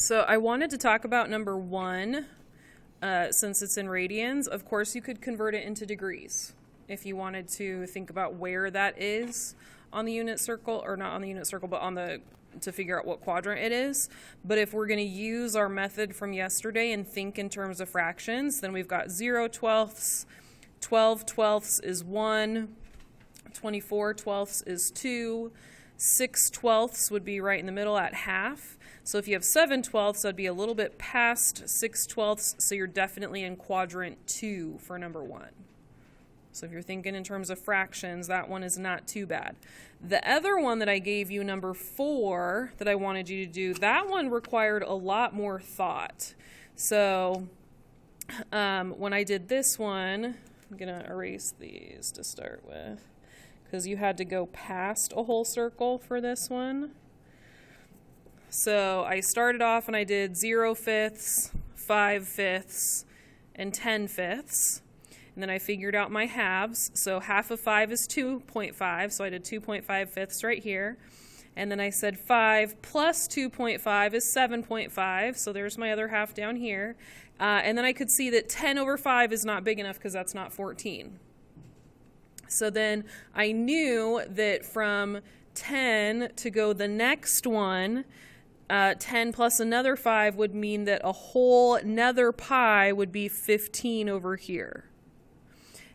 So I wanted to talk about number 1, since it's in radians. Of course, you could convert it into degrees if you wanted to think about where that is on the unit circle, or not on the unit circle, but on the, to figure out what quadrant it is. But if we're going to use our method from yesterday and think in terms of fractions, then we've got 0 twelfths, 12 twelfths is 1, 24 twelfths is 2, 6 twelfths would be right in the middle at half. So if you have 7 twelfths, that'd be a little bit past 6 twelfths, so you're definitely in quadrant 2 for number 1. So if you're thinking in terms of fractions, that one is not too bad. The other one that I gave you, number 4, that I wanted you to do, that one required a lot more thought. So when I did this one, I'm going to erase these to start with, because you had to go past a whole circle for this one. So I started off and I did 0 fifths, 5 fifths, and 10 fifths. And then I figured out my halves. So half of 5 is 2.5, so I did 2.5 fifths right here. And then I said 5 plus 2.5 is 7.5, so there's my other half down here. And then I could see that 10 over 5 is not big enough because that's not 14. So then I knew that from 10 to go the next one, 10 plus another 5 would mean that a whole nether pi would be 15 over here.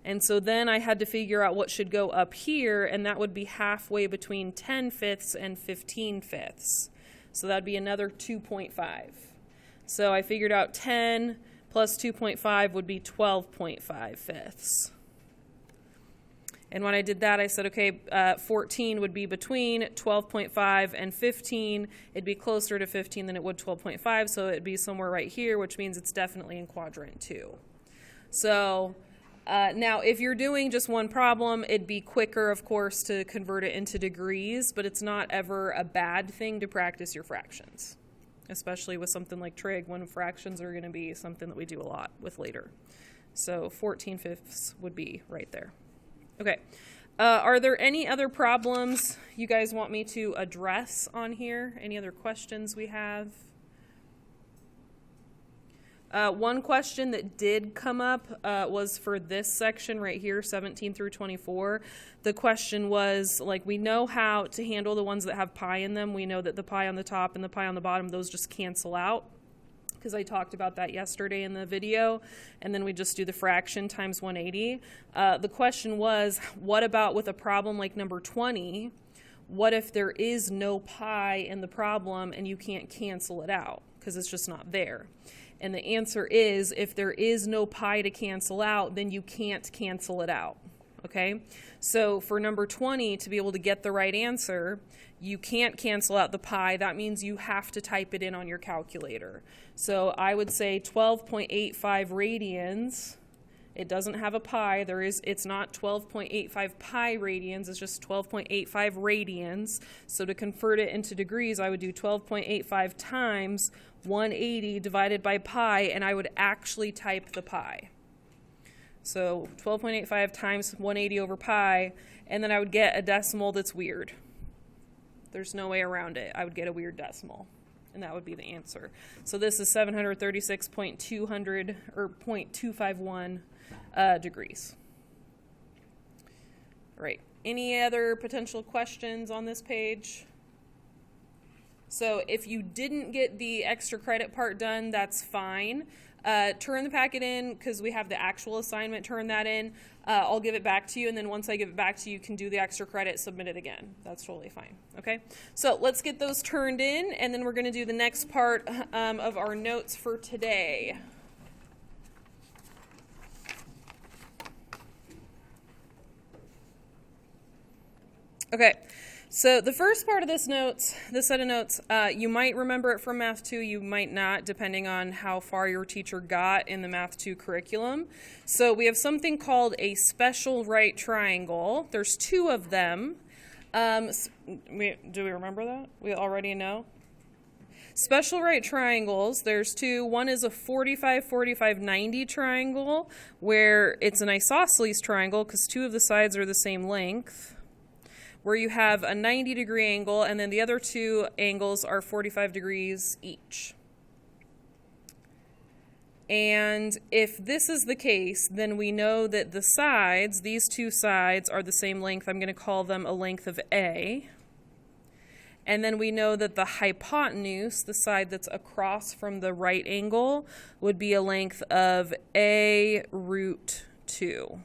And so then I had to figure out what should go up here, and that would be halfway between 10 fifths and 15 fifths. So that'd be another 2.5. So I figured out 10 plus 2.5 would be 12.5 fifths. And when I did that, I said, okay, 14 would be between 12.5 and 15. It'd be closer to 15 than it would 12.5, so it'd be somewhere right here, which means it's definitely in quadrant 2. So now, if you're doing just one problem, it'd be quicker, of course, to convert it into degrees, but it's not ever a bad thing to practice your fractions, especially with something like trig, when fractions are going to be something that we do a lot with later. So 14 fifths would be right there. Okay. Are there any other problems you guys want me to address on here? Any other questions we have? One question that did come up was for this section right here, 17 through 24. The question was, like, we know how to handle the ones that have pi in them. We know that the pi on the top and the pi on the bottom, those just cancel out, because I talked about that yesterday in the video, and then we just do the fraction times 180. The question was, what about with a problem like number 20? What if there is no pi in the problem and you can't cancel it out because it's just not there? And the answer is, if there is no pi to cancel out, then you can't cancel it out, okay? So for number 20, to be able to get the right answer, you can't cancel out the pi. That means you have to type it in on your calculator. So I would say 12.85 radians. It doesn't have a pi. It's not 12.85 pi radians. It's just 12.85 radians. So to convert it into degrees, I would do 12.85 times 180 divided by pi, and I would actually type the pi. So 12.85 times 180 over pi, and then I would get a decimal that's weird. There's no way around it. I would get a weird decimal, and that would be the answer. So this is 736.200 or 0.251 degrees. All right. Any other potential questions on this page? So if you didn't get the extra credit part done, that's fine. Turn the packet in, because we have the actual assignment. Turn that in. I'll give it back to you, and then once I give it back to you, you can do the extra credit, submit it again. That's totally fine. Okay? So let's get those turned in, and then we're going to do the next part of our notes for today. Okay. So the first part of this set of notes, you might remember it from Math 2, you might not, depending on how far your teacher got in the Math 2 curriculum. So we have something called a special right triangle. There's 2 of them. Do we remember that? We already know? Special right triangles, there's 2. One is a 45, 45, 90 triangle, where it's an isosceles triangle because 2 of the sides are the same length, where you have a 90-degree angle, and then the other 2 angles are 45 degrees each. And if this is the case, then we know that the sides, these two sides, are the same length. I'm going to call them a length of A. And then we know that the hypotenuse, the side that's across from the right angle, would be a length of A root 2.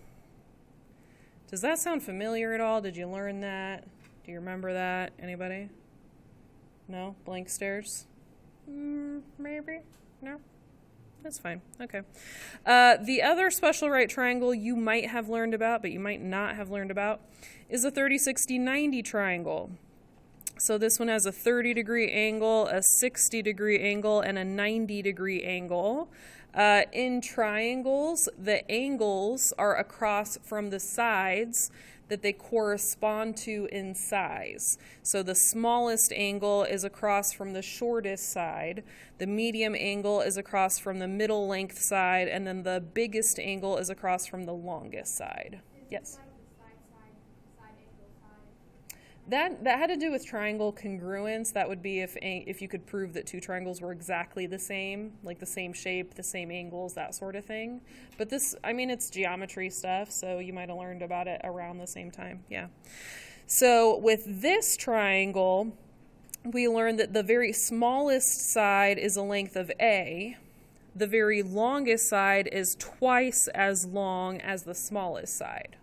Does that sound familiar at all? Did you learn that? Do you remember that? Anybody? No? Blank stares? Maybe? No? That's fine. Okay. The other special right triangle you might have learned about, but you might not have learned about, is a 30, 60, 90 triangle. So this one has a 30-degree angle, a 60-degree angle, and a 90-degree angle. In triangles, the angles are across from the sides that they correspond to in size. So the smallest angle is across from the shortest side, the medium angle is across from the middle length side, and then the biggest angle is across from the longest side. Yes? That had to do with triangle congruence. That would be if you could prove that two triangles were exactly the same, like the same shape, the same angles, that sort of thing. But this, I mean, it's geometry stuff, so you might have learned about it around the same time. Yeah. So with this triangle, we learned that the very smallest side is a length of A. The very longest side is twice as long as the smallest side.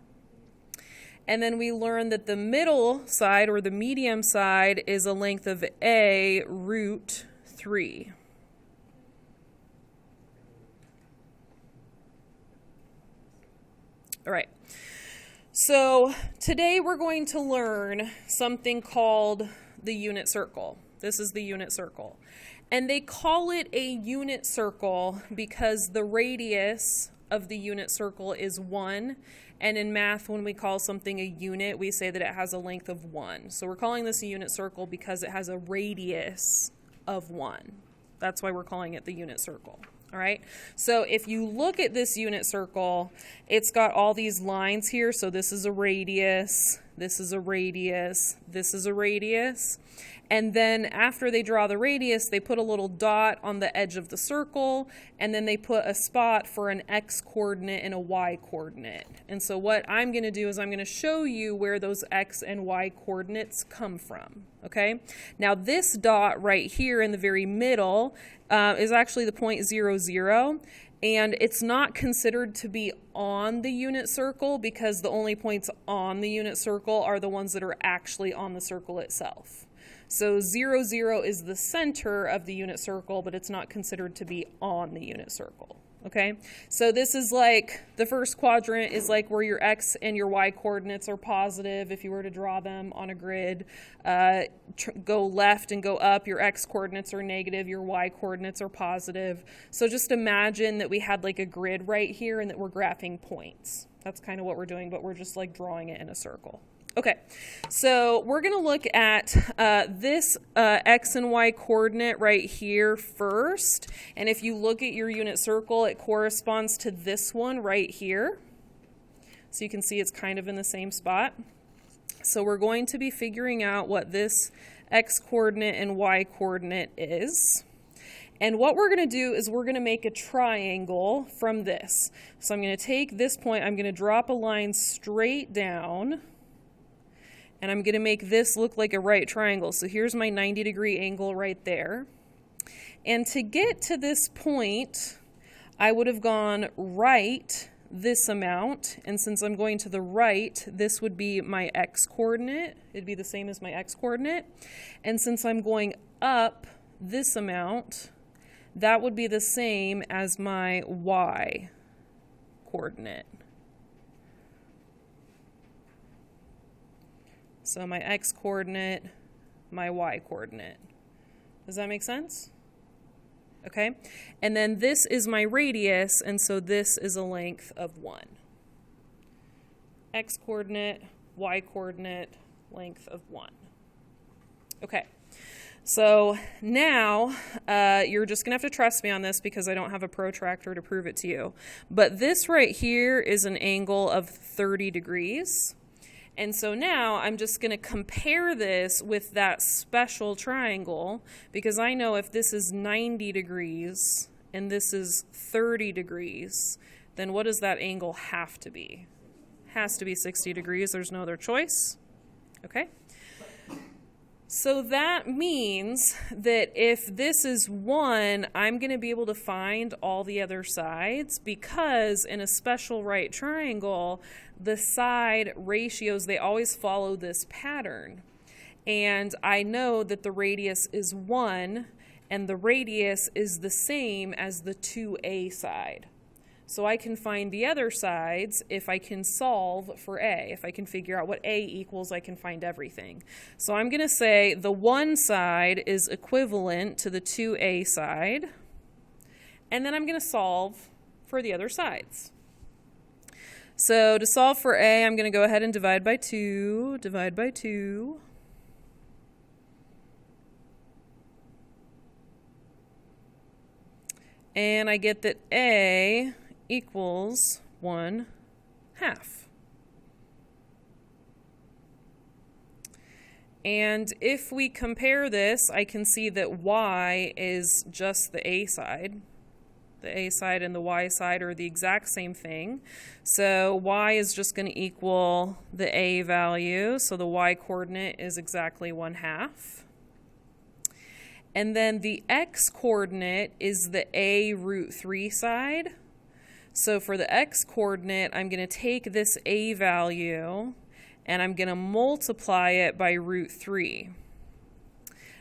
And then we learned that the middle side, or the medium side, is a length of A root 3. All right. So today we're going to learn something called the unit circle. This is the unit circle. And they call it a unit circle because the radius of the unit circle is 1. And in math, when we call something a unit, we say that it has a length of 1. So we're calling this a unit circle because it has a radius of 1. That's why we're calling it the unit circle. All right. So if you look at this unit circle, it's got all these lines here. So this is a radius, this is a radius, this is a radius. And then after they draw the radius, they put a little dot on the edge of the circle, and then they put a spot for an x coordinate and a y coordinate. And so what I'm going to do is I'm going to show you where those x and y coordinates come from. Okay? Now this dot right here in the very middle is actually the point 0, 0. And it's not considered to be on the unit circle because the only points on the unit circle are the ones that are actually on the circle itself. So 0, 0 is the center of the unit circle, but it's not considered to be on the unit circle. Okay, so this is like the first quadrant is like where your x and your y coordinates are positive. If you were to draw them on a grid, go left and go up, your x coordinates are negative, your y coordinates are positive. So just imagine that we had like a grid right here and that we're graphing points. That's kind of what we're doing, but we're just like drawing it in a circle. Okay, so we're going to look at this x and y coordinate right here first. And if you look at your unit circle, it corresponds to this one right here. So you can see it's kind of in the same spot. So we're going to be figuring out what this x coordinate and y coordinate is. And what we're going to do is we're going to make a triangle from this. So I'm going to take this point, I'm going to drop a line straight down. And I'm going to make this look like a right triangle. So here's my 90-degree angle right there. And to get to this point, I would have gone right this amount. And since I'm going to the right, this would be my x-coordinate. It'd be the same as my x-coordinate. And since I'm going up this amount, that would be the same as my y-coordinate. So my x-coordinate, my y-coordinate. Does that make sense? Okay. And then this is my radius, and so this is a length of 1. X-coordinate, y-coordinate, length of 1. Okay. So now you're just going to have to trust me on this because I don't have a protractor to prove it to you. But this right here is an angle of 30 degrees. And so now I'm just going to compare this with that special triangle because I know if this is 90 degrees and this is 30 degrees, then what does that angle have to be? Has to be 60 degrees. There's no other choice. Okay? So that means that if this is 1, I'm going to be able to find all the other sides, because in a special right triangle, the side ratios, they always follow this pattern. And I know that the radius is 1, and the radius is the same as the 2a side. So I can find the other sides if I can solve for a. If I can figure out what a equals, I can find everything. So I'm going to say the 1 side is equivalent to the 2a side, and then I'm going to solve for the other sides. So to solve for a, I'm going to go ahead and divide by 2, divide by 2. And I get that a equals 1/2. And if we compare this, I can see that y is just the a side. The a side and the y side are the exact same thing. So y is just going to equal the a value. So the y coordinate is exactly 1/2. And then the x coordinate is the a root 3 side. So for the x coordinate, I'm going to take this a value and I'm going to multiply it by root 3.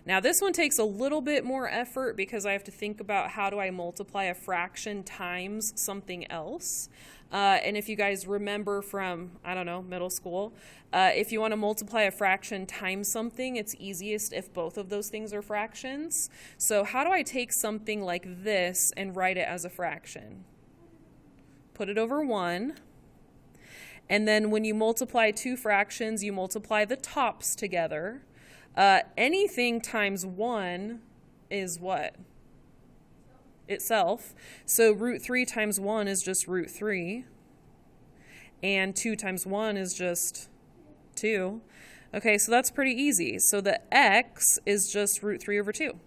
Now this one takes a little bit more effort because I have to think about how do I multiply a fraction times something else. And if you guys remember from, I don't know, middle school, if you want to multiply a fraction times something, it's easiest if both of those things are fractions. So how do I take something like this and write it as a fraction? Put it over 1. And then when you multiply two fractions, you multiply the tops together. Anything times 1 is what? Itself. So root 3 times 1 is just root 3. And 2 times 1 is just 2. Okay, so that's pretty easy. So the x is just root 3 over 2.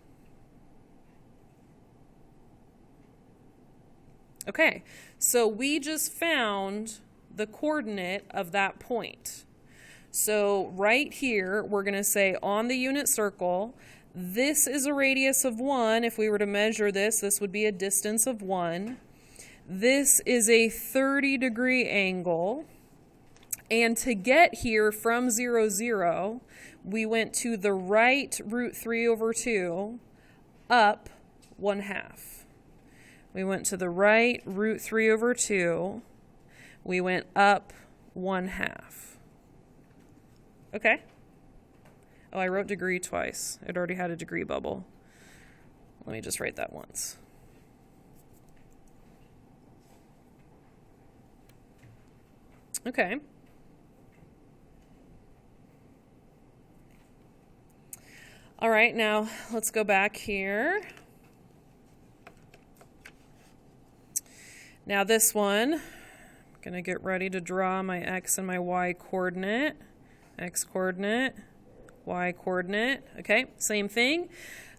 Okay, so we just found the coordinate of that point. So right here, we're going to say on the unit circle, this is a radius of 1. If we were to measure this, this would be a distance of 1. This is a 30-degree angle. And to get here from 0, 0, we went to the right root 3 over 2, up 1/2. We went to the right root 3 over 2. We went up 1/2. Okay? Oh, I wrote degree twice. It already had a degree bubble. Let me just write that once. Okay. All right, now let's go back here. Now this one, I'm going to get ready to draw my x and my y coordinate. X coordinate, y coordinate. Okay, same thing.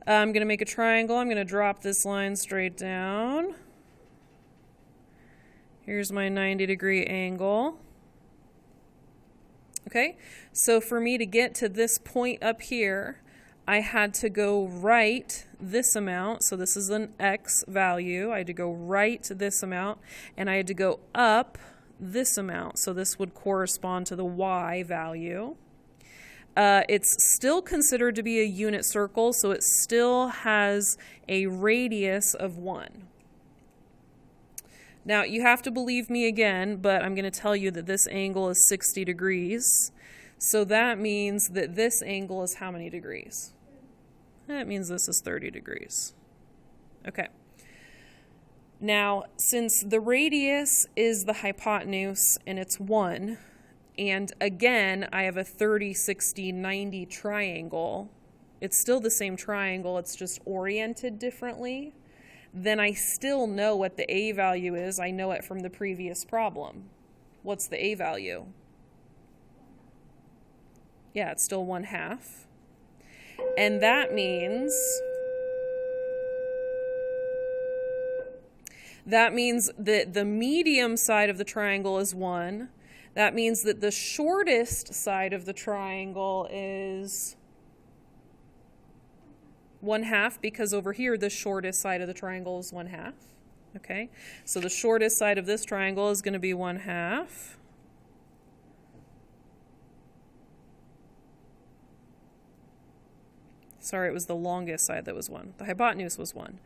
I'm going to make a triangle. I'm going to drop this line straight down. Here's my 90-degree angle. Okay, so for me to get to this point up here, I had to go right this amount. So this is an x value. I had to go right this amount, and I had to go up this amount. So this would correspond to the y value. It's still considered to be a unit circle, so it still has a radius of 1. Now, you have to believe me again, but I'm going to tell you that this angle is 60 degrees. So that means that this angle is how many degrees? That means this is 30 degrees. Okay. Now, since the radius is the hypotenuse and it's 1, and again, I have a 30, 60, 90 triangle, it's still the same triangle, it's just oriented differently, then I still know what the a value is. I know it from the previous problem. What's the a value? Yeah, it's still 1/2. And that means That means that the medium side of the triangle is 1. That means that the shortest side of the triangle is 1/2, because over here the shortest side of the triangle is 1/2. Okay, so the shortest side of this triangle is going to be 1/2. Sorry, it was the longest side that was 1. The hypotenuse was 1.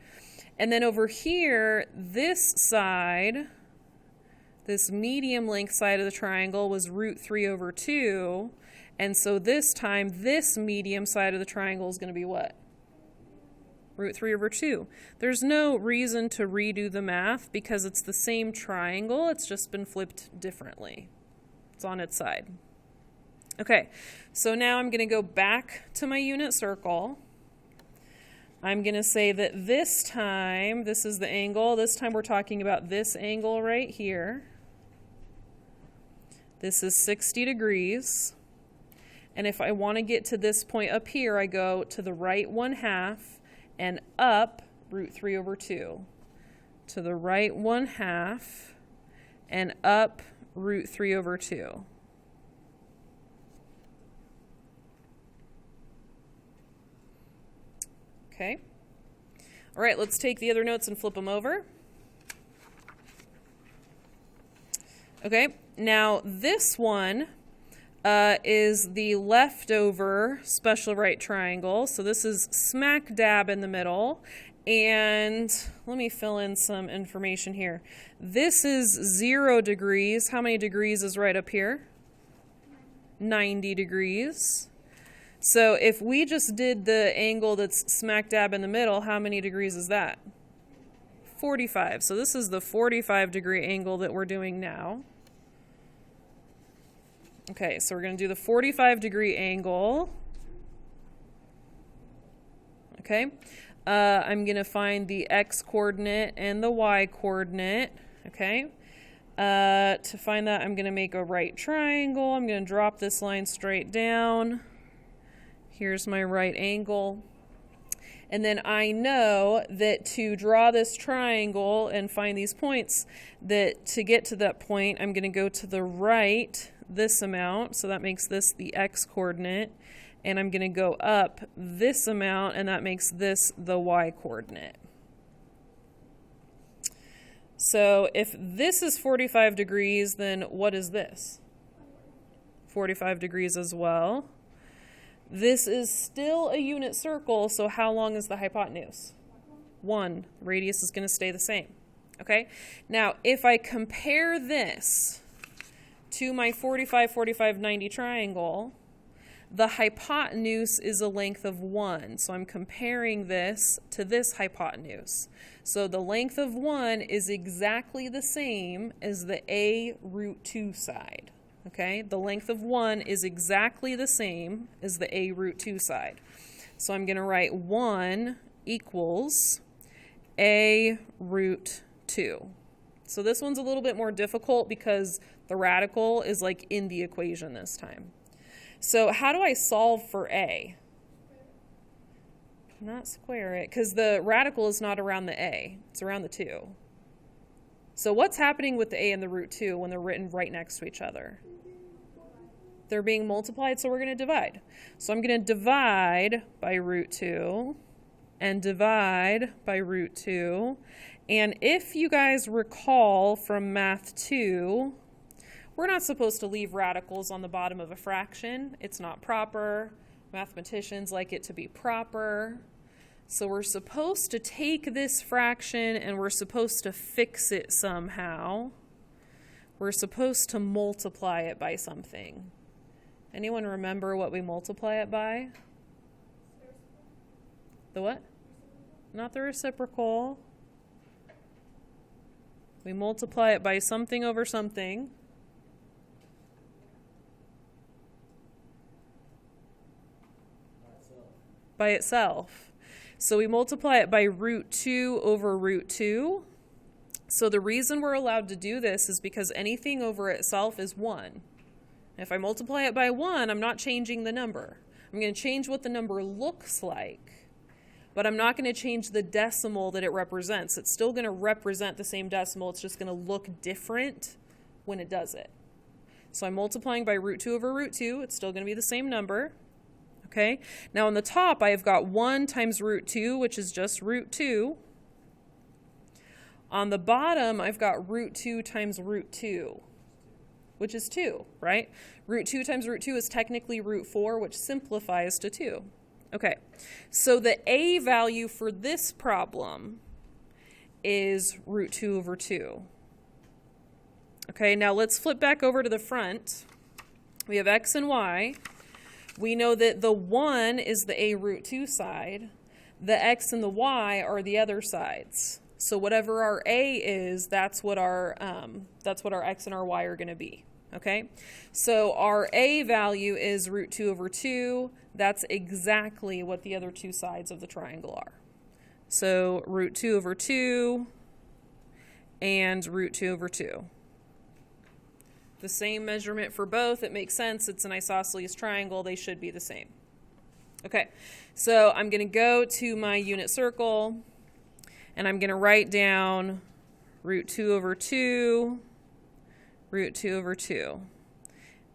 And then over here, this side, this medium length side of the triangle was √3/2. And so this time, this medium side of the triangle is going to be what? √3/2. There's no reason to redo the math because it's the same triangle. It's just been flipped differently. It's on its side. Okay, so now I'm going to go back to my unit circle. I'm going to say that this time, this is the angle. This time we're talking about this angle right here. This is 60 degrees. And if I want to get to this point up here, I go to the right 1/2 and up √3/2. To the right 1/2 and up √3/2. Okay. All right, let's take the other notes and flip them over. Okay, now this one is the leftover special right triangle. So this is smack dab in the middle. And let me fill in some information here. This is 0 degrees. How many degrees is right up here? 90 degrees. So if we just did the angle that's smack dab in the middle, how many degrees is that? 45. So this is the 45-degree angle that we're doing now. Okay, so we're going to do the 45-degree angle. Okay, I'm going to find the x-coordinate and the y-coordinate. Okay, to find that, I'm going to make a right triangle. I'm going to drop this line straight down. Here's my right angle. And then I know that to draw this triangle and find these points, that to get to that point, I'm going to go to the right this amount. So that makes this the x-coordinate. And I'm going to go up this amount, and that makes this the y-coordinate. So if this is 45 degrees, then what is this? 45 degrees as well. This is still a unit circle, so how long is the hypotenuse? 1. The radius is going to stay the same. Okay? Now, if I compare this to my 45, 45, 90 triangle, the hypotenuse is a length of 1. So I'm comparing this to this hypotenuse. So the length of 1 is exactly the same as the a√2 side. Okay, the length of 1 is exactly the same as the a√2 side. So I'm going to write 1 equals a√2. So this one's a little bit more difficult because the radical is like in the equation this time. So how do I solve for a? Not square it, because the radical is not around the a, it's around the 2. So what's happening with the a and the √2 when they're written right next to each other? They're being multiplied, so we're going to divide. So I'm going to divide by √2 and divide by √2. And if you guys recall from Math 2, we're not supposed to leave radicals on the bottom of a fraction. It's not proper. Mathematicians like it to be proper. So we're supposed to take this fraction and we're supposed to fix it somehow. We're supposed to multiply it by something. Anyone remember what we multiply it by? The what? Not the reciprocal. We multiply it by something over something. By itself. So we multiply it by √2 over √2. So the reason we're allowed to do this is because anything over itself is 1. If I multiply it by 1, I'm not changing the number. I'm going to change what the number looks like. but I'm not going to change the decimal that it represents. It's still going to represent the same decimal. It's just going to look different when it does it. So I'm multiplying by root 2 over root 2. It's still going to be the same number. Okay. Now on the top, I've got 1 times root 2, which is just root 2. On the bottom, I've got root 2 times root 2, which is 2, right? Root 2 times root 2 is technically root 4, which simplifies to 2. Okay, so the a value for this problem is root 2 over 2. Okay, now let's flip back over to the front. We have x and y. We know that the 1 is the a root 2 side. The x and the y are the other sides. So whatever our a is, that's what our x and our y are going to be. Okay, so our a value is root 2 over 2. That's exactly what the other two sides of the triangle are. So root 2 over 2 and root 2 over 2. The same measurement for both. It makes sense. It's an isosceles triangle. They should be the same. Okay, so I'm going to go to my unit circle, and I'm going to write down root 2 over 2, root 2 over 2.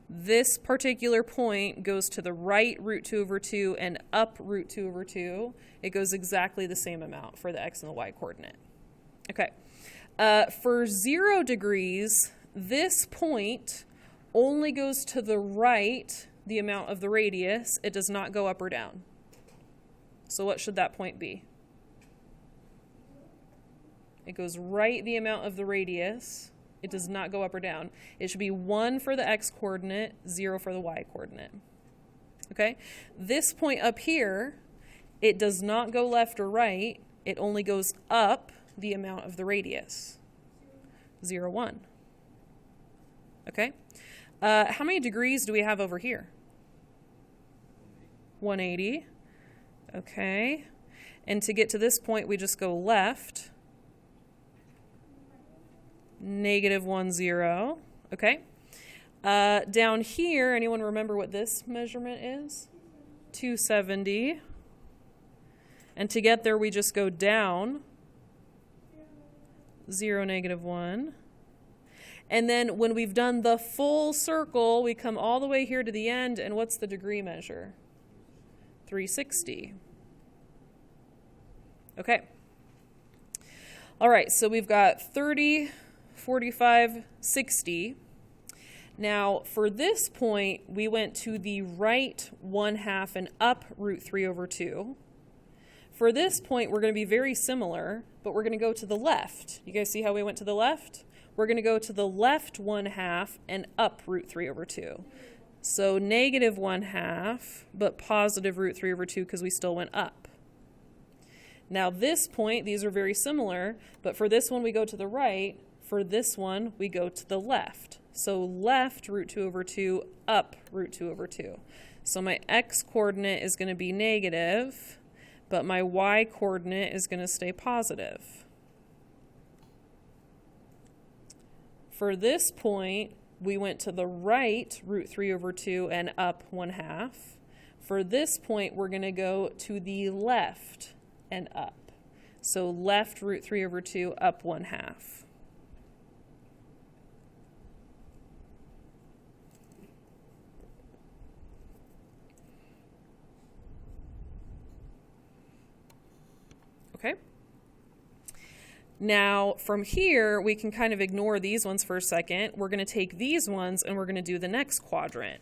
This particular point goes to the right root 2 over 2 and up root 2 over 2. It goes exactly the same amount for the x and the y coordinate. Okay. For 0 degrees, this point only goes to the right the amount of the radius. It does not go up or down. So what should that point be? It goes right the amount of the radius. It does not go up or down. It should be 1 for the x coordinate, 0 for the y coordinate. Okay? This point up here, it does not go left or right. It only goes up the amount of the radius. 0, 1. Okay? How many degrees do we have over here? 180. Okay. And to get to this point, we just go left. -1, 0. Okay. Down here, anyone remember what this measurement is? 270. And to get there, we just go down. 0, -1. And then when we've done the full circle, we come all the way here to the end, and what's the degree measure? 360. Okay. All right, so we've got 30, 45, 60. Now, for this point, we went to the right 1/2 and up root 3 over 2. For this point, we're going to be very similar, but we're going to go to the left. You guys see how we went to the left? We're going to go to the left 1/2 and up root 3 over 2. So -1/2, but positive root 3 over 2 because we still went up. Now this point, these are very similar, but for this one we go to the right. For this one, we go to the left. So left root 2 over 2, up root 2 over 2. So my x coordinate is going to be negative, but my y coordinate is going to stay positive. For this point, we went to the right root 3 over 2 and up 1/2. For this point, we're going to go to the left and up. So left root 3 over 2, up 1/2. Okay. Now, from here, we can kind of ignore these ones for a second. We're going to take these ones and we're going to do the next quadrant.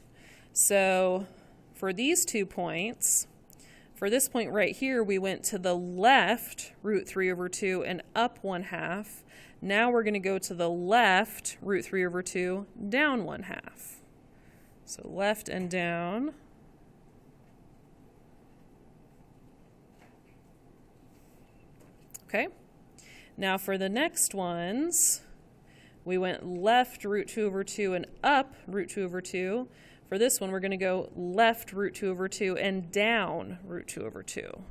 So for these 2 points, for this point right here, we went to the left root 3 over 2 and up 1/2. Now we're going to go to the left root 3 over 2, down 1/2. So left and down. Okay. Now for the next ones, we went left root 2 over 2 and up root 2 over 2. For this one, we're going to go left root 2 over 2 and down root 2 over 2.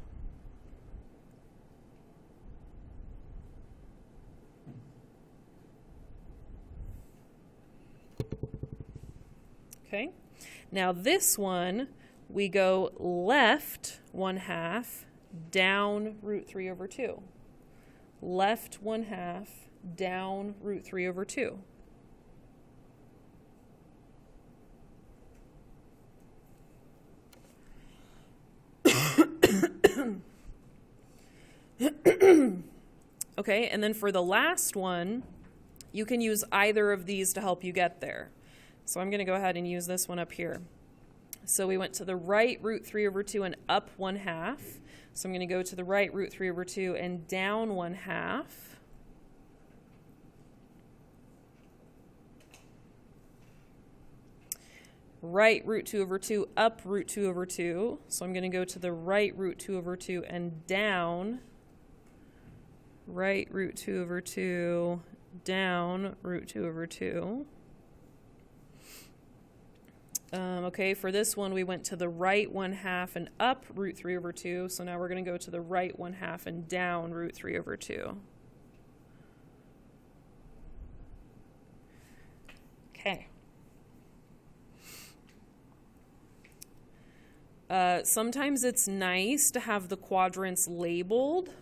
Okay. Now this one, we go left 1/2, down root 3 over 2. Left 1/2, down root 3 over 2. Okay, and then for the last one, you can use either of these to help you get there. So I'm going to go ahead and use this one up here. So we went to the right root 3 over 2 and up 1/2. So I'm going to go to the right root 3 over 2 and down 1/2. Right root 2 over 2, up root 2 over 2. So I'm going to go to the right root 2 over 2 and down right root 2 over 2, down root 2 over 2. Okay, for this one, we went to the right 1/2 and up root 3 over 2. So now we're going to go to the right 1/2 and down root 3 over 2. Okay. Sometimes it's nice to have the quadrants labeled.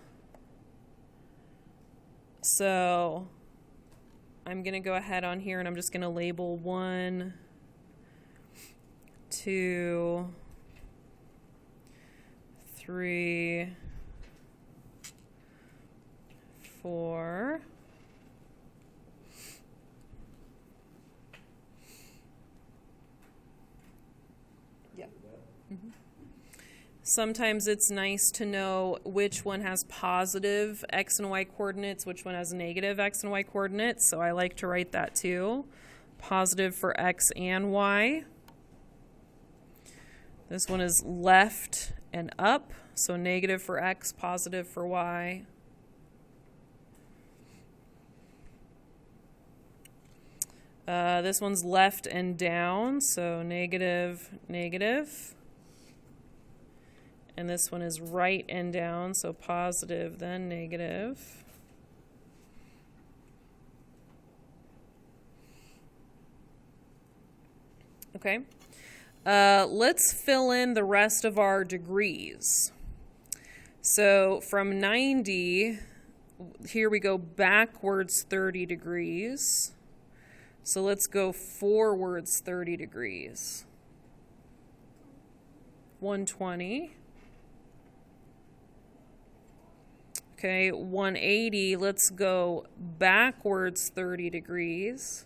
So I'm going to go ahead on here and I'm just going to label 1, 2, 3, 4. Yeah. Mm-hmm. Sometimes it's nice to know which one has positive x and y coordinates, which one has negative x and y coordinates. So I like to write that too. Positive for x and y. This one is left and up. So negative for x, positive for y. This one's left and down. So negative, negative. And this one is right and down, so positive, then negative. Okay. Let's fill in the rest of our degrees. So from 90, here we go backwards 30 degrees. So let's go forwards 30 degrees. 120. Okay, 180, let's go backwards 30 degrees.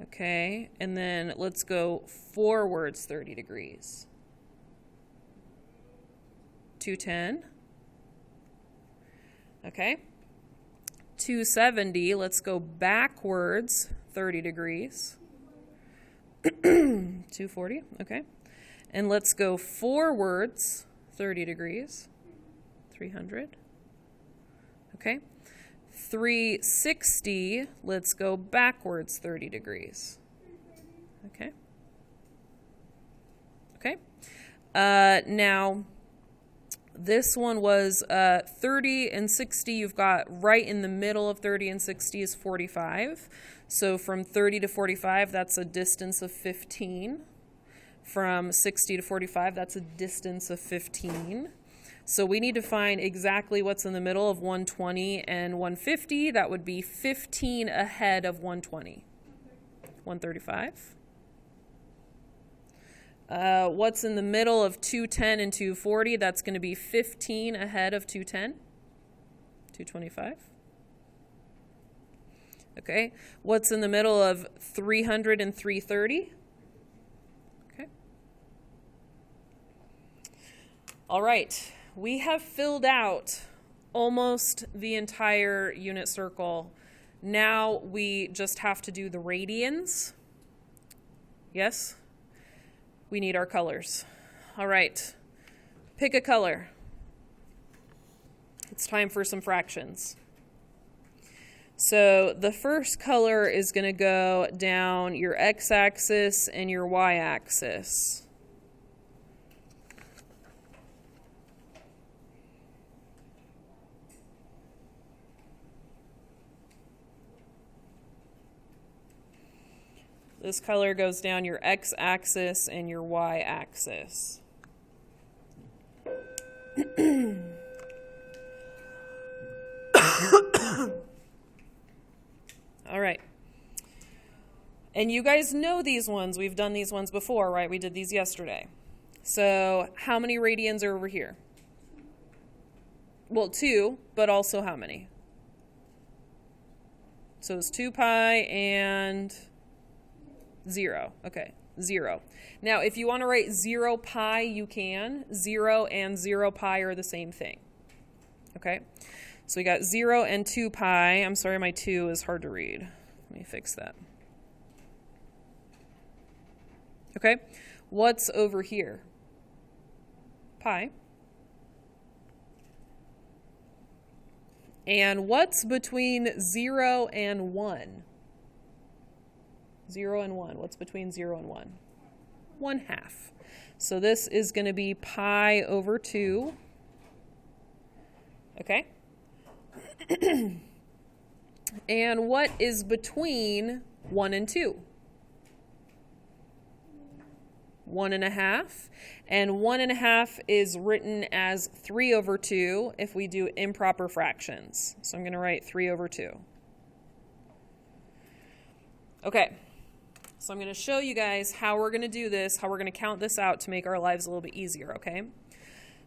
Okay, and then let's go forwards 30 degrees. 210. Okay. 270, let's go backwards 30 degrees. 240, okay. And let's go forwards 30 degrees. 300. Okay. 360, let's go backwards 30 degrees. Okay. Okay. Now, this one was 30 and 60. You've got right in the middle of 30 and 60 is 45. So from 30 to 45, that's a distance of 15. From 60 to 45, that's a distance of 15. So we need to find exactly what's in the middle of 120 and 150. That would be 15 ahead of 120. 135. What's in the middle of 210 and 240? That's going to be 15 ahead of 210. 225. Okay. What's in the middle of 300 and 330? Okay. All right. We have filled out almost the entire unit circle. Now we just have to do the radians. Yes? We need our colors. All right. Pick a color. It's time for some fractions. So the first color is going to go down your x-axis and your y-axis. This color goes down your x-axis and your y-axis. All right. And you guys know these ones. We've done these ones before, right? We did these yesterday. So how many radians are over here? Well, 2, but also how many? So it's 2 pi and 0. Okay, 0. Now, if you want to write 0 pi, you can. 0 and 0 pi are the same thing. Okay, so we got 0 and 2 pi. I'm sorry, my 2 is hard to read. Let me fix that. Okay, what's over here? Pi. And what's between 0 and 1? 0 and 1. What's between 0 and 1? 1/2. So this is going to be pi over 2. Okay. And what is between 1 and 2? 1.5. And 1.5 is written as 3 over 2 if we do improper fractions. So I'm going to write 3 over 2. Okay. So I'm going to show you guys how we're going to do this, how we're going to count this out to make our lives a little bit easier, okay?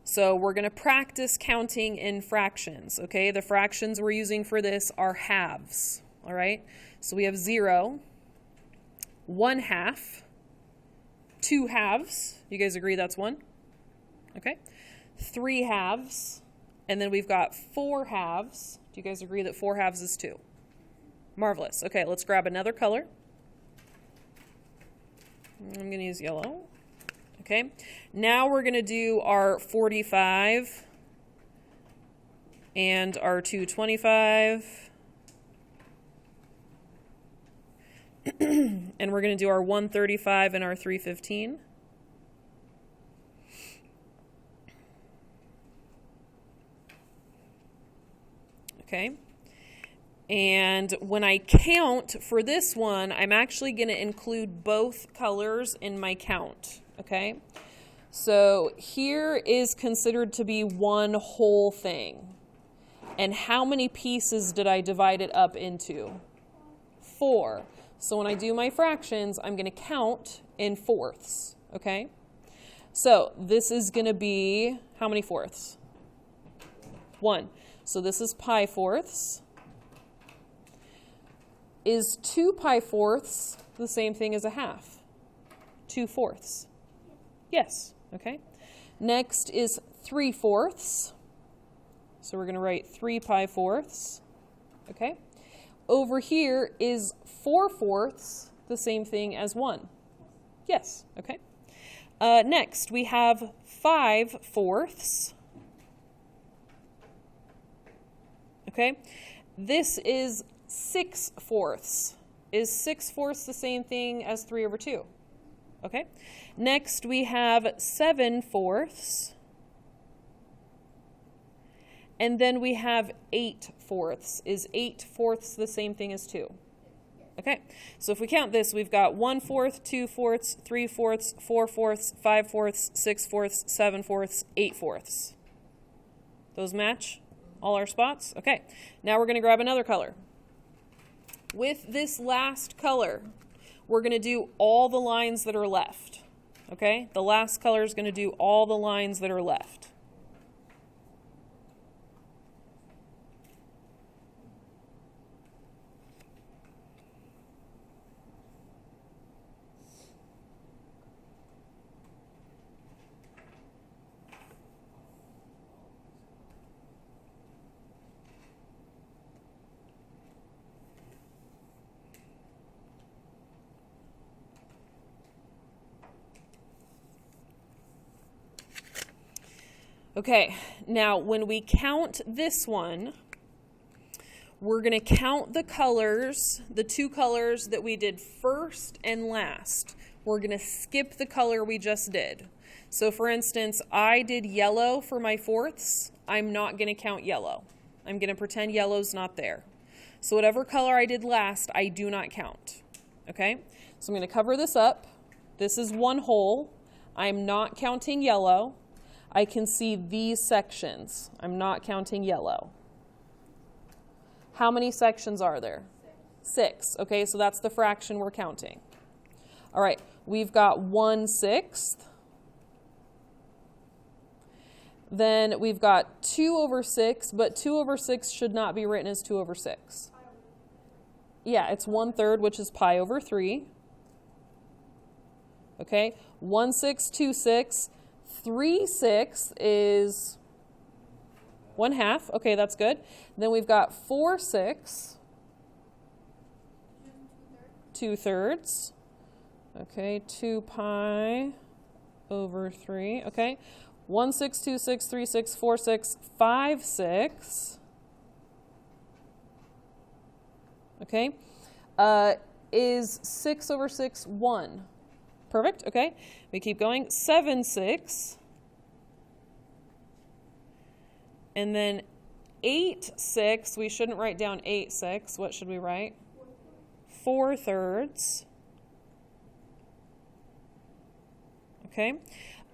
So we're going to practice counting in fractions, okay? The fractions we're using for this are halves, all right? So we have 0, 1/2, 2 halves. You guys agree that's 1? Okay. 3 halves. And then we've got 4 halves. Do you guys agree that 4 halves is 2? Marvelous. Okay, let's grab another color. I'm going to use yellow. Okay. Now we're going to do our 45 and our 225. And we're going to do our 135 and our 315. Okay. And when I count for this one, I'm actually going to include both colors in my count. Okay. So here is considered to be one whole thing. And how many pieces did I divide it up into? 4. So when I do my fractions, I'm going to count in fourths, okay? So this is going to be, how many fourths? 1. So this is pi fourths. Is 2 pi fourths the same thing as a half? 2 fourths. Yes, okay. Next is 3 fourths. So we're going to write 3 pi fourths, okay? Over here is 4 fourths, the same thing as 1. Yes, okay. Next, we have 5 fourths. Okay. This is 6 fourths. Is 6 fourths the same thing as 3 over 2? Okay. Next, we have 7 fourths. And then we have 8 fourths. Is 8 fourths the same thing as 2? Okay, so if we count this, we've got 1 fourth, 2 fourths, 3 fourths, 4 fourths, 5 fourths, 6 fourths, 7 fourths, 8 fourths. Those match all our spots? Okay, now we're going to grab another color. With this last color, we're going to do all the lines that are left. Okay, the last color is going to do all the lines that are left. Okay, now when we count this one, we're going to count the colors, the 2 colors that we did first and last. We're going to skip the color we just did. So for instance, I did yellow for my fourths. I'm not going to count yellow. I'm going to pretend yellow's not there. So whatever color I did last, I do not count. Okay, so I'm going to cover this up. This is one whole. I'm not counting yellow. I can see these sections. I'm not counting yellow. How many sections are there? 6. Okay, so that's the fraction we're counting. All right, we've got 1/6. Then we've got 2/6, but 2/6 should not be written as 2/6. Yeah, it's 1/3, which is pi/3. Okay, 1/6, 2/6, 3/6 is 1/2. Okay, that's good. Then we've got 4/6, 2/3. Okay, 2 pi/3. Okay, 1/6, 2/6, 3/6, 4/6, 5/6. Okay, is 6/6 1? Perfect. Okay, we keep going. 7/6. And then 8/6. We shouldn't write down 8/6. What should we write? 4/3. Okay.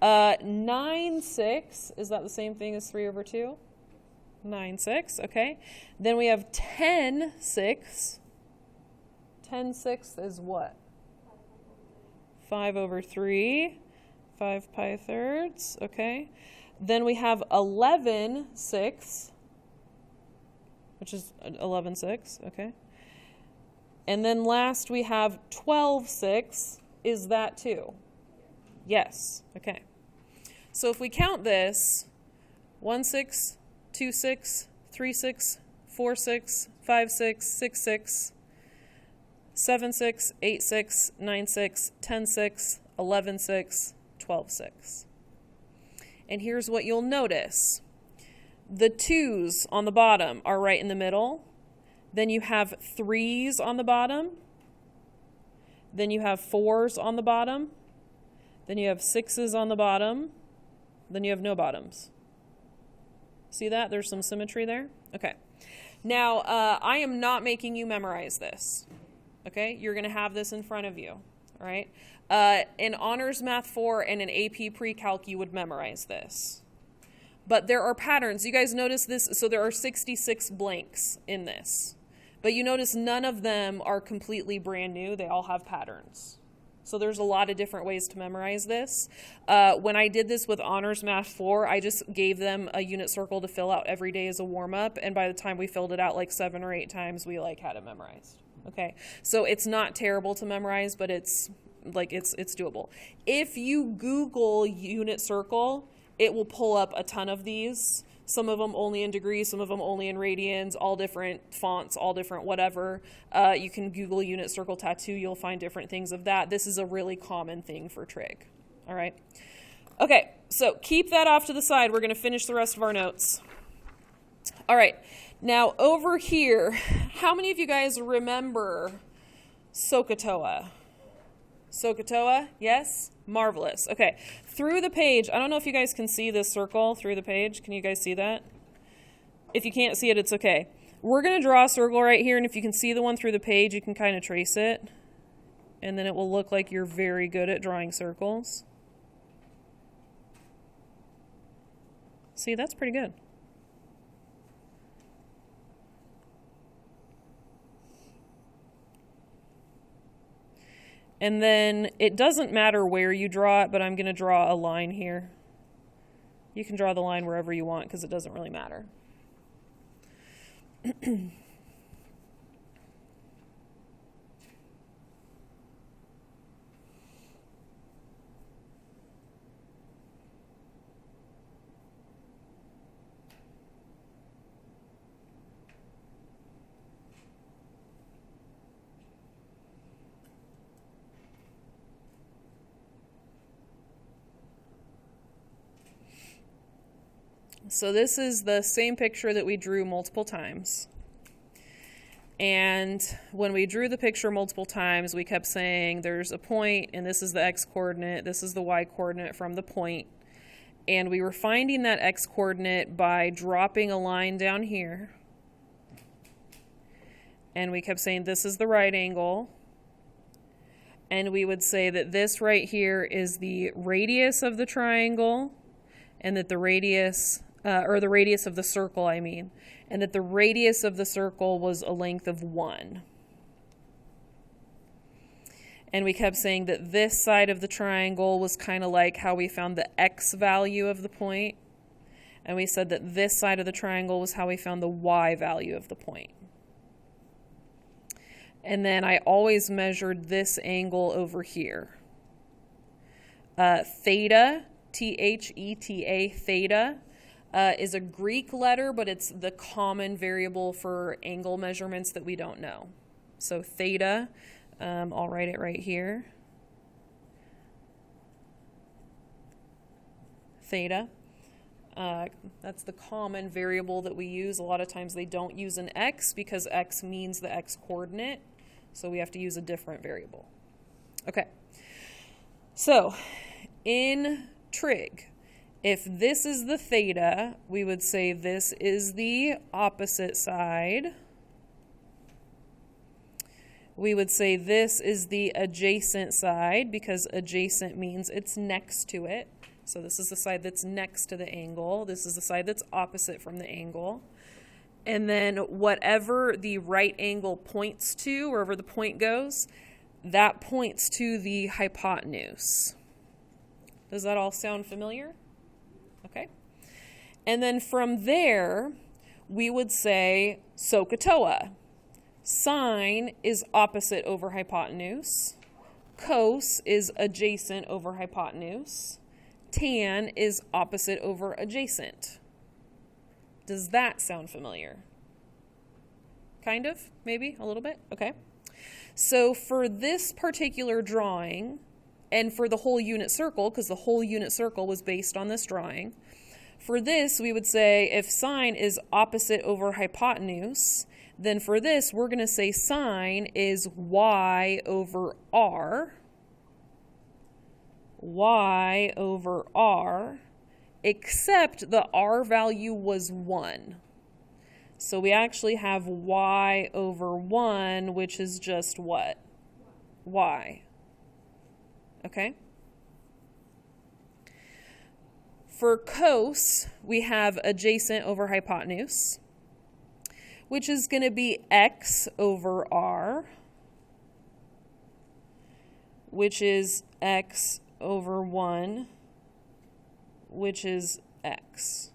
9/6. Is that the same thing as 3/2? 9/6. Okay. Then we have 10/6. 10/6 is what? 5/3. 5 pi/3. Okay. Then we have 11/6, which is 11/6. Okay. And then last we have 12/6. Is that 2? Yes. Okay. So if we count this, 1/6, 2/6, 3/6, 4/6, 5/6, 6/6, 7/6, 8/6, 9/6, 10/6, 11/6, 12/6. And here's what you'll notice. The 2's on the bottom are right in the middle. Then you have 3's on the bottom. Then you have 4's on the bottom. Then you have 6's on the bottom. Then you have no bottoms. See that? There's some symmetry there. Okay. Now, I am not making you memorize this. Okay? You're going to have this in front of you. All right? In Honors Math 4 and in AP Pre-Calc, you would memorize this. But there are patterns. You guys notice this? So there are 66 blanks in this. But you notice none of them are completely brand new. They all have patterns. So there's a lot of different ways to memorize this. When I did this with Honors Math 4, I just gave them a unit circle to fill out every day as a warm-up. And by the time we filled it out like 7 or 8 times, we had it memorized. Okay, so it's not terrible to memorize, but it's doable. If you Google unit circle, it will pull up a ton of these. Some of them only in degrees, some of them only in radians, all different fonts, all different whatever. You can Google unit circle tattoo. You'll find different things of that. This is a really common thing for trig. All right. Okay, so keep that off to the side. We're going to finish the rest of our notes. All right. Now, over here, how many of you guys remember SOHCAHTOA? SOHCAHTOA, yes? Marvelous. Okay, through the page, I don't know if you guys can see this circle through the page. Can you guys see that? If you can't see it, it's okay. We're going to draw a circle right here, and if you can see the one through the page, you can kind of trace it. And then it will look like you're very good at drawing circles. See, that's pretty good. And then it doesn't matter where you draw it, but I'm going to draw a line here. You can draw the line wherever you want because it doesn't really matter. So this is the same picture that we drew multiple times. And when we drew the picture multiple times, we kept saying there's a point, and this is the x-coordinate, this is the y-coordinate from the point. And we were finding that x-coordinate by dropping a line down here. And we kept saying this is the right angle. And we would say that this right here is the radius of the triangle, and that the radius or the radius of the circle, I mean, and that the radius of the circle was a length of 1. And we kept saying that this side of the triangle was kind of like how we found the x value of the point. And we said that this side of the triangle was how we found the y value of the point. And then I always measured this angle over here. Theta, T-H-E-T-A, theta, is a Greek letter, but it's the common variable for angle measurements that we don't know. So theta, I'll write it right here. Theta. That's the common variable that we use. A lot of times they don't use an x because x means the x coordinate. So we have to use a different variable. Okay. So in trig, if this is the theta, we would say this is the opposite side. We would say this is the adjacent side because adjacent means it's next to it. So this is the side that's next to the angle. This is the side that's opposite from the angle. And then whatever the right angle points to, wherever the point goes, that points to the hypotenuse. Does that all sound familiar? Okay. And then from there, we would say SOHCAHTOA. Sine is opposite over hypotenuse. Cos is adjacent over hypotenuse. Tan is opposite over adjacent. Does that sound familiar? Kind of, maybe, a little bit? Okay. So for this particular drawing, and for the whole unit circle, because the whole unit circle was based on this drawing, for this we would say if sine is opposite over hypotenuse, then for this we're going to say sine is y over r. Y over r, except the r value was 1. So we actually have y over 1, which is just what? Y. Okay? For cos, we have adjacent over hypotenuse, which is going to be x over r, which is x over 1, which is x.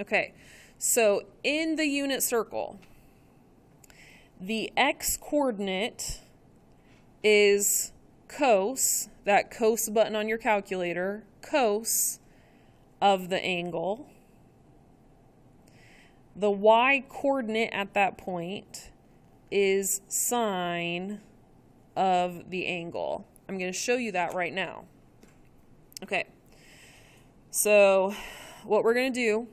Okay, so in the unit circle, the x coordinate is cos, that cos button on your calculator, cos of the angle. The y coordinate at that point is sine of the angle. I'm going to show you that right now. Okay, so what we're going to do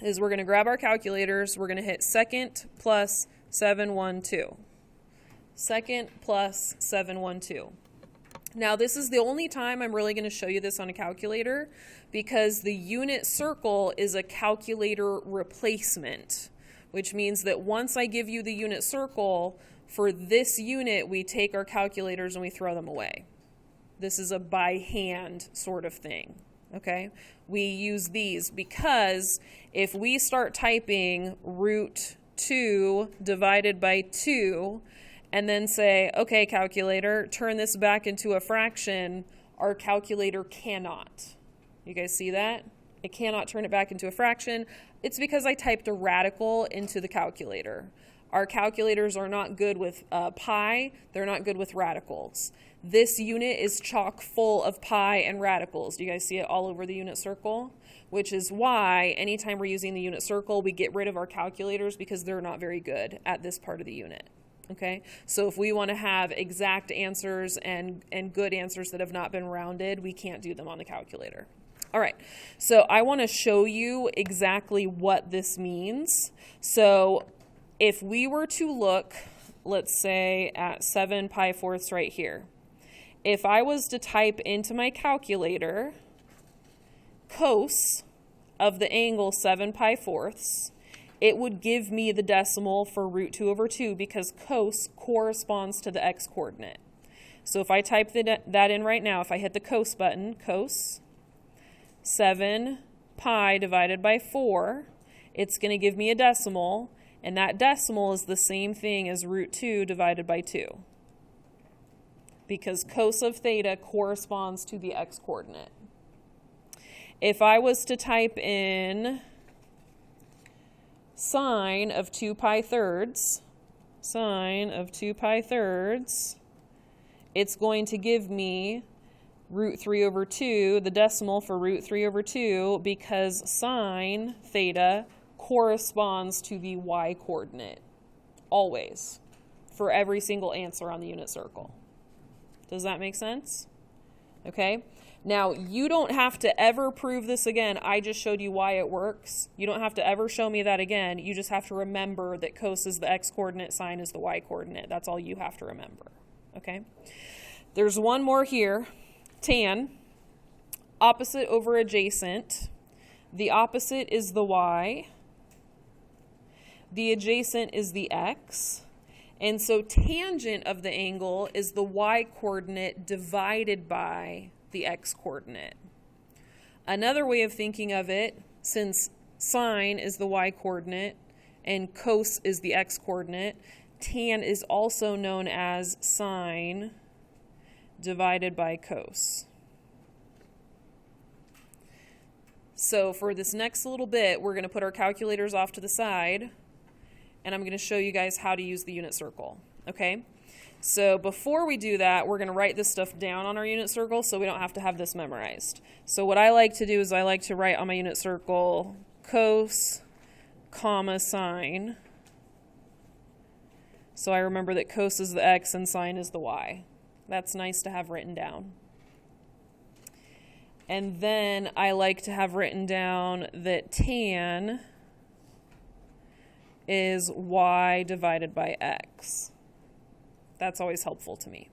is we're going to grab our calculators. We're going to hit second plus 712. Second plus 712. Now this is the only time I'm really going to show you this on a calculator because the unit circle is a calculator replacement, which means that once I give you the unit circle, for this unit we take our calculators and we throw them away. This is a by hand sort of thing. Okay, we use these because if we start typing root 2 divided by 2 and then say, okay, calculator, turn this back into a fraction, our calculator cannot. You guys see that? It cannot turn it back into a fraction. It's because I typed a radical into the calculator. Our calculators are not good with pi. They're not good with radicals. This unit is chock full of pi and radicals. Do you guys see it all over the unit circle? Which is why anytime we're using the unit circle, we get rid of our calculators because they're not very good at this part of the unit. Okay, so if we want to have exact answers and good answers that have not been rounded, we can't do them on the calculator. All right, so I want to show you exactly what this means. So if we were to look, let's say at 7 pi fourths right here, if I was to type into my calculator cos of the angle 7 pi fourths, it would give me the decimal for root 2 over 2 because cos corresponds to the x-coordinate. So if I type that in right now, if I hit the cos button, cos, 7 pi divided by 4. It's going to give me a decimal, and that decimal is the same thing as root 2 divided by 2. Because cos of theta corresponds to the x-coordinate. If I was to type in sine of 2 pi thirds, it's going to give me root 3 over 2, the decimal for root 3 over 2, because sine theta corresponds to the y-coordinate, always, for every single answer on the unit circle. Does that make sense? Okay. Now, you don't have to ever prove this again. I just showed you why it works. You don't have to ever show me that again. You just have to remember that cos is the x-coordinate, sine is the y-coordinate. That's all you have to remember. Okay? There's one more here. Tan, opposite over adjacent. The opposite is the y. The adjacent is the x. And so tangent of the angle is the y-coordinate divided by the x-coordinate. Another way of thinking of it, since sine is the y-coordinate and cos is the x-coordinate, tan is also known as sine divided by cos. So for this next little bit, we're going to put our calculators off to the side, and I'm going to show you guys how to use the unit circle. Okay? So before we do that, we're going to write this stuff down on our unit circle so we don't have to have this memorized. So what I like to do is I like to write on my unit circle cos, comma, sine. So I remember that cos is the x and sine is the y. That's nice to have written down. And then I like to have written down that tan is y divided by x. That's always helpful to me.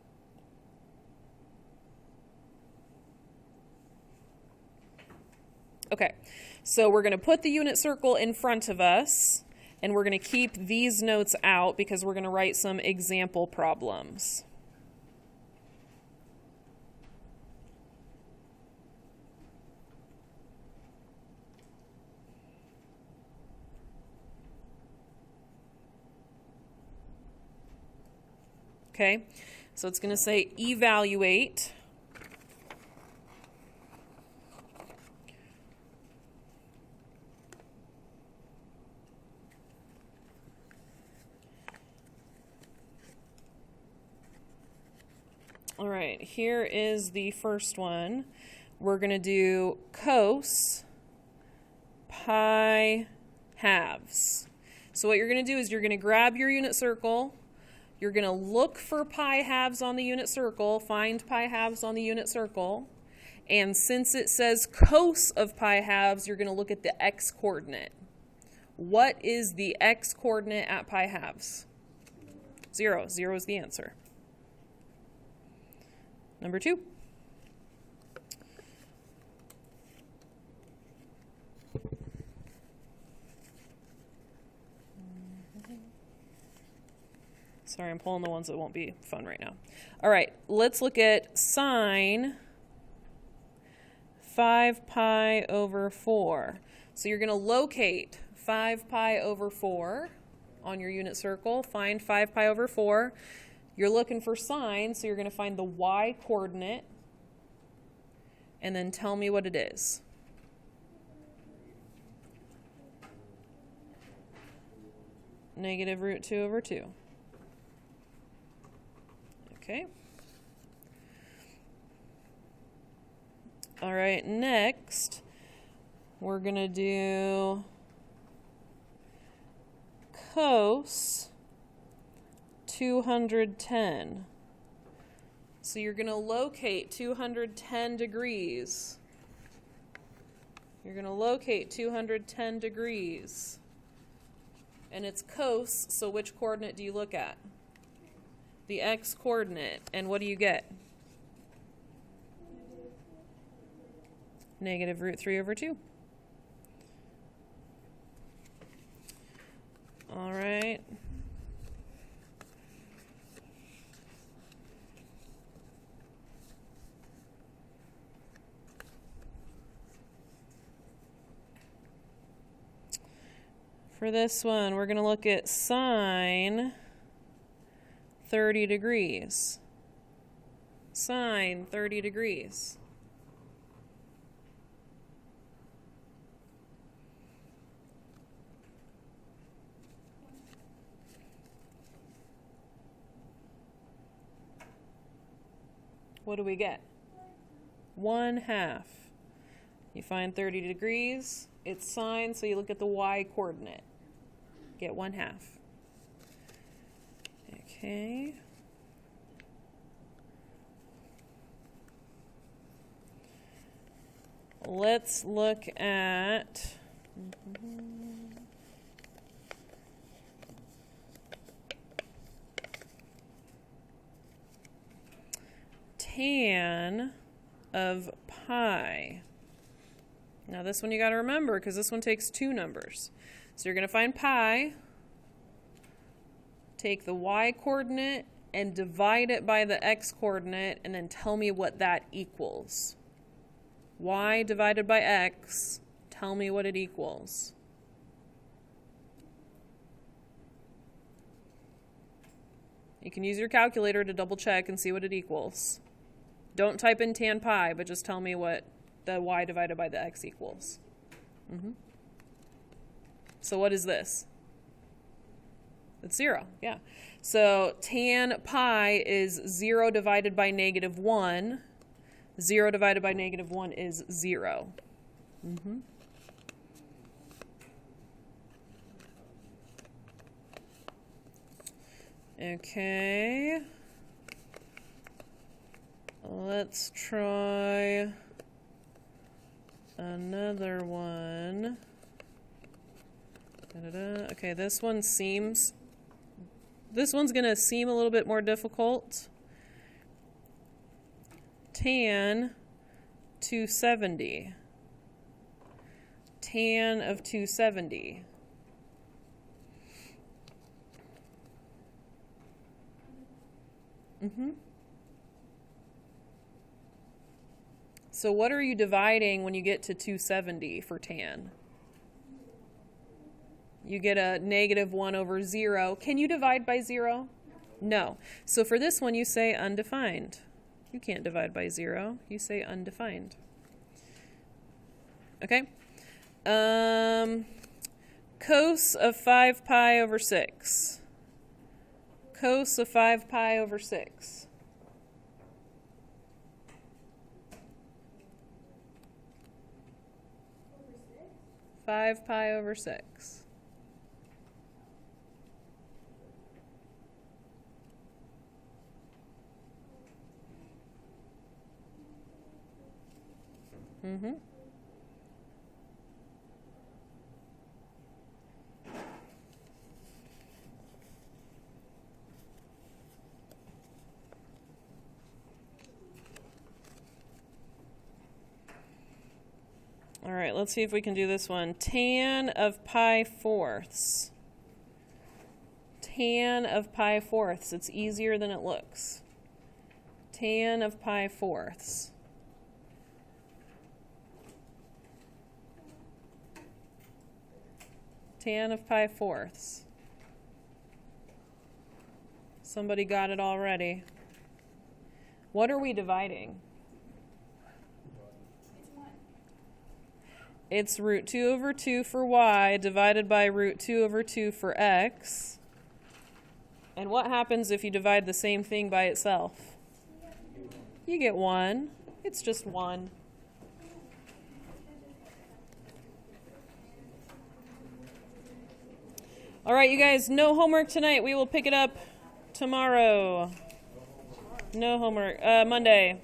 Okay, so we're going to put the unit circle in front of us, and we're going to keep these notes out because we're going to write some example problems. Okay, so it's going to say evaluate all right, here is the first one. We're going to do cos pi halves. So what you're going to do is you're going to grab your unit circle. You're going to look for pi halves on the unit circle, find pi halves on the unit circle, and since it says cos of pi halves, you're going to look at the x-coordinate. What is the x-coordinate at pi halves? 0. 0 is the answer. Number 2. Sorry, I'm pulling the ones that won't be fun right now. All right, let's look at sine 5 pi over 4. So you're going to locate 5 pi over 4 on your unit circle. Find 5 pi over 4. You're looking for sine, so you're going to find the y-coordinate and then tell me what it is. Negative root 2 over 2. Okay. All right, next we're going to do cos 210. So you're going to locate 210 degrees. You're going to locate 210 degrees. And it's cos, so which coordinate do you look at? The x-coordinate. And what do you get? Negative root 3 over 2. All right. For this one, we're going to look at sine 30 degrees. Sine 30 degrees. What do we get? 1/2. You find 30 degrees, it's sine, so you look at the y coordinate. Get 1/2. Okay. Let's look at tan of pi. Now this one you got to remember because this one takes two numbers. So you're going to find pi, take the y coordinate and divide it by the x coordinate and then tell me what that equals. Y divided by x, tell me what it equals. You can use your calculator to double check and see what it equals. Don't type in tan pi, but just tell me what the y divided by the x equals. So what is this? It's 0, yeah. So tan pi is 0 divided by -1. 0 divided by -1 is 0. Okay. Let's try another one. Okay, this one's going to seem a little bit more difficult. Tan 270. Tan of 270. So what are you dividing when you get to 270 for tan? You get a -1/0. Can you divide by 0? No. So for this one, you say undefined. You can't divide by 0. You say undefined. Okay? Cos of 5 pi over 6. Cos of 5 pi over 6. Over 6? 5 pi over 6. All right, let's see if we can do this one. Tan of pi fourths. Tan of pi fourths. It's easier than it looks. Tan of pi fourths. Tan of pi fourths. Somebody got it already. What are we dividing? It's root 2 over 2 for y divided by root 2 over 2 for x. And what happens if you divide the same thing by itself? You get 1. It's just 1. All right, you guys, no homework tonight. We will pick it up tomorrow. No homework. Monday.